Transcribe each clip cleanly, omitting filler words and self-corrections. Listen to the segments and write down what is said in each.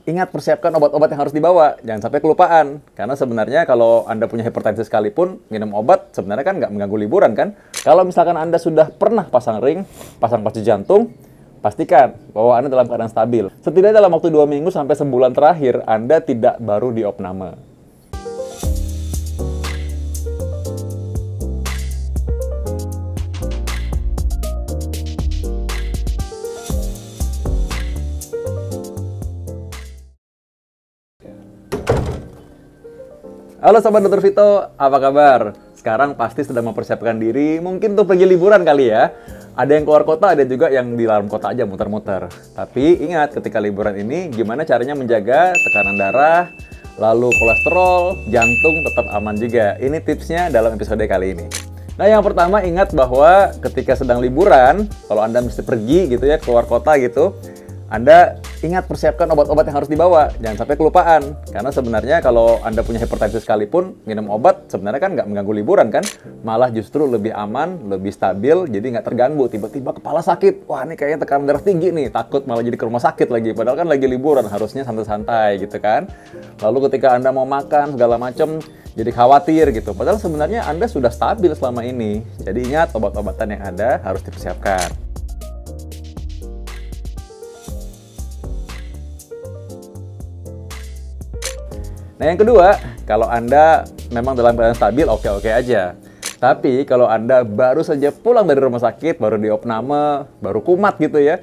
ingat persiapkan obat-obat yang harus dibawa. Jangan sampai kelupaan. Karena sebenarnya kalau Anda punya hipertensi sekalipun, minum obat sebenarnya kan nggak mengganggu liburan kan. Kalau misalkan Anda sudah pernah pasang ring, pasang pacu jantung, pastikan bahwa Anda dalam keadaan stabil. Setidaknya dalam waktu 2 minggu sampai sebulan terakhir, Anda tidak baru di opname. Halo Sobat Dr. Vito, apa kabar? Sekarang pasti sedang mempersiapkan diri, mungkin untuk pergi liburan kali ya. Ada yang keluar kota, ada juga yang di dalam kota aja muter-muter. Tapi ingat, ketika liburan ini, gimana caranya menjaga tekanan darah, lalu kolesterol, jantung tetap aman juga. Ini tipsnya dalam episode kali ini. Nah, yang pertama ingat bahwa ketika sedang liburan, kalau Anda mesti pergi gitu ya, keluar kota gitu, Anda ingat persiapkan obat-obat yang harus dibawa. Jangan sampai kelupaan. Karena sebenarnya kalau Anda punya hipertensi sekalipun, minum obat sebenarnya kan nggak mengganggu liburan kan. Malah justru lebih aman, lebih stabil, jadi nggak terganggu. Tiba-tiba kepala sakit. Wah, ini kayaknya tekanan darah tinggi nih. Takut malah jadi ke rumah sakit lagi. Padahal kan lagi liburan, harusnya santai-santai gitu kan. Lalu ketika Anda mau makan, segala macam, jadi khawatir gitu. Padahal sebenarnya Anda sudah stabil selama ini. Jadi ingat, obat-obatan yang ada harus dipersiapkan. Nah, yang kedua, kalau Anda memang dalam keadaan stabil, oke-oke aja. Tapi kalau Anda baru saja pulang dari rumah sakit, baru di opname, baru kumat gitu ya,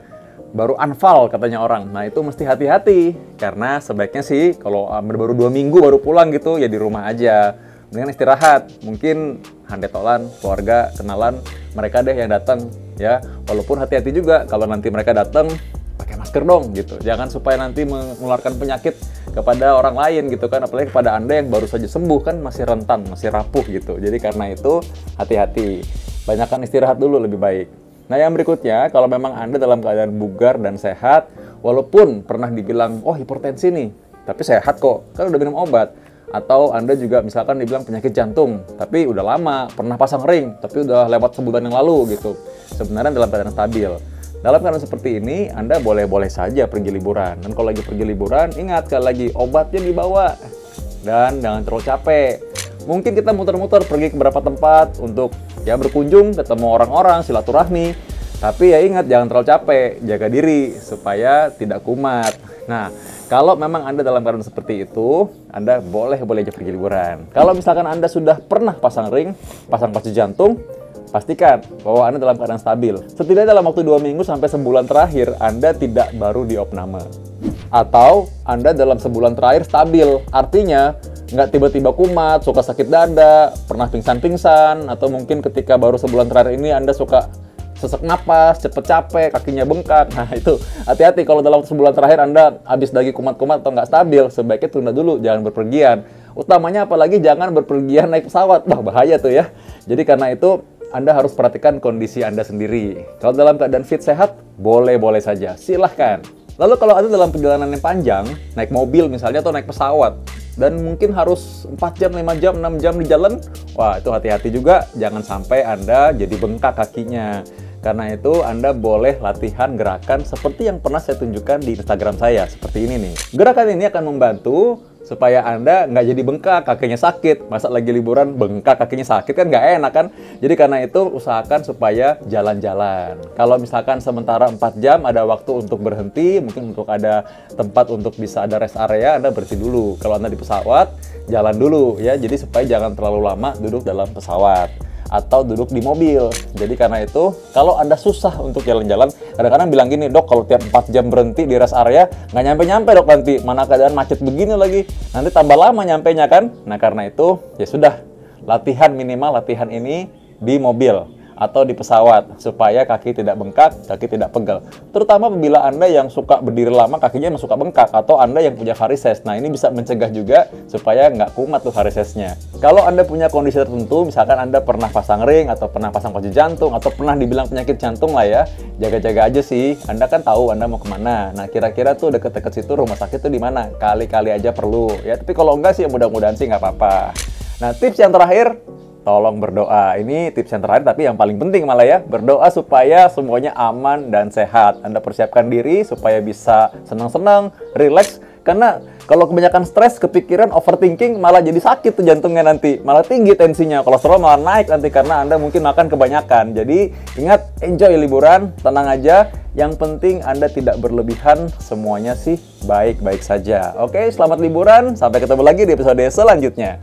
baru anfal katanya orang. Nah, itu mesti hati-hati. Karena sebaiknya sih, kalau baru 2 minggu baru pulang gitu, ya di rumah aja. Mendingan istirahat. Mungkin handetolan, keluarga, kenalan, mereka deh yang datang ya. Walaupun hati-hati juga, kalau nanti mereka datang, pakai masker dong gitu. Jangan supaya nanti mengeluarkan penyakit kepada orang lain gitu kan, apalagi kepada Anda yang baru saja sembuh kan masih rentan, masih rapuh gitu. Jadi karena itu hati-hati. Banyakkan istirahat dulu lebih baik. Nah, yang berikutnya, kalau memang Anda dalam keadaan bugar dan sehat, walaupun pernah dibilang, oh hipertensi nih, tapi sehat kok, kan udah minum obat. Atau Anda juga misalkan dibilang penyakit jantung, tapi udah lama, pernah pasang ring, tapi udah lewat sebulan yang lalu gitu. Sebenarnya dalam keadaan stabil. Dalam keadaan seperti ini, Anda boleh-boleh saja pergi liburan. Dan kalau lagi pergi liburan, ingat sekali lagi, obatnya dibawa. Dan jangan terlalu capek. Mungkin kita muter-muter pergi ke beberapa tempat untuk ya berkunjung, ketemu orang-orang, silaturahmi. Tapi ya ingat, jangan terlalu capek. Jaga diri supaya tidak kumat. Nah, kalau memang Anda dalam keadaan seperti itu, Anda boleh-boleh aja pergi liburan. Kalau misalkan Anda sudah pernah pasang ring, pasang pacu jantung, pastikan bahwa Anda dalam keadaan stabil. Setidaknya dalam waktu 2 minggu sampai sebulan terakhir, Anda tidak baru di opname. Atau Anda dalam sebulan terakhir stabil. Artinya, nggak tiba-tiba kumat, suka sakit dada, pernah pingsan-pingsan, atau mungkin ketika baru sebulan terakhir ini Anda suka sesak napas, cepet capek, kakinya bengkak. Nah, itu hati-hati kalau dalam sebulan terakhir Anda habis lagi kumat-kumat atau nggak stabil, sebaiknya tunda dulu, jangan berpergian. Utamanya apalagi jangan berpergian naik pesawat. Wah, bahaya tuh ya. Jadi karena itu, Anda harus perhatikan kondisi Anda sendiri. Kalau dalam keadaan fit sehat, boleh-boleh saja. Silahkan. Lalu kalau Anda dalam perjalanan yang panjang, naik mobil misalnya atau naik pesawat, dan mungkin harus 4 jam, 5 jam, 6 jam di jalan, wah itu hati-hati juga. Jangan sampai Anda jadi bengkak kakinya. Karena itu Anda boleh latihan gerakan seperti yang pernah saya tunjukkan di Instagram saya. Seperti ini nih. Gerakan ini akan membantu supaya Anda nggak jadi bengkak, kakinya sakit. Masa lagi liburan bengkak, kakinya sakit kan nggak enak kan? Jadi karena itu usahakan supaya jalan-jalan. Kalau misalkan sementara 4 jam ada waktu untuk berhenti, mungkin untuk ada tempat untuk bisa ada rest area, Anda berhenti dulu. Kalau Anda di pesawat, jalan dulu ya. Jadi supaya jangan terlalu lama duduk dalam pesawat atau duduk di mobil. Jadi karena itu, kalau Anda susah untuk jalan-jalan, kadang-kadang bilang gini, dok kalau tiap 4 jam berhenti di rest area, nggak nyampe-nyampe dok nanti, mana keadaan macet begini lagi, nanti tambah lama nyampenya kan. Nah karena itu, ya sudah, latihan minimal latihan ini di mobil atau di pesawat, supaya kaki tidak bengkak, kaki tidak pegel. Terutama apabila Anda yang suka berdiri lama, kakinya emang suka bengkak, atau Anda yang punya varises. Nah, ini bisa mencegah juga supaya nggak kumat tuh varisesnya. Kalau Anda punya kondisi tertentu, misalkan Anda pernah pasang ring, atau pernah pasang pacu jantung, atau pernah dibilang penyakit jantung lah ya, jaga-jaga aja sih. Anda kan tahu Anda mau kemana. Nah, kira-kira tuh deket-deket situ rumah sakit tuh di mana? Kali-kali aja perlu. Ya, tapi kalau enggak sih, ya mudah-mudahan sih nggak apa-apa. Nah, tips yang terakhir, tolong berdoa. Ini tips yang terakhir tapi yang paling penting malah ya. Berdoa supaya semuanya aman dan sehat. Anda persiapkan diri supaya bisa senang-senang, rileks Karena kalau kebanyakan stres, kepikiran, overthinking, malah jadi sakit tuh jantungnya nanti. Malah tinggi tensinya, kolesterol malah naik nanti karena Anda mungkin makan kebanyakan. Jadi ingat, enjoy liburan, tenang aja. Yang penting Anda tidak berlebihan, semuanya sih baik-baik saja. Oke, selamat liburan, sampai ketemu lagi di episode selanjutnya.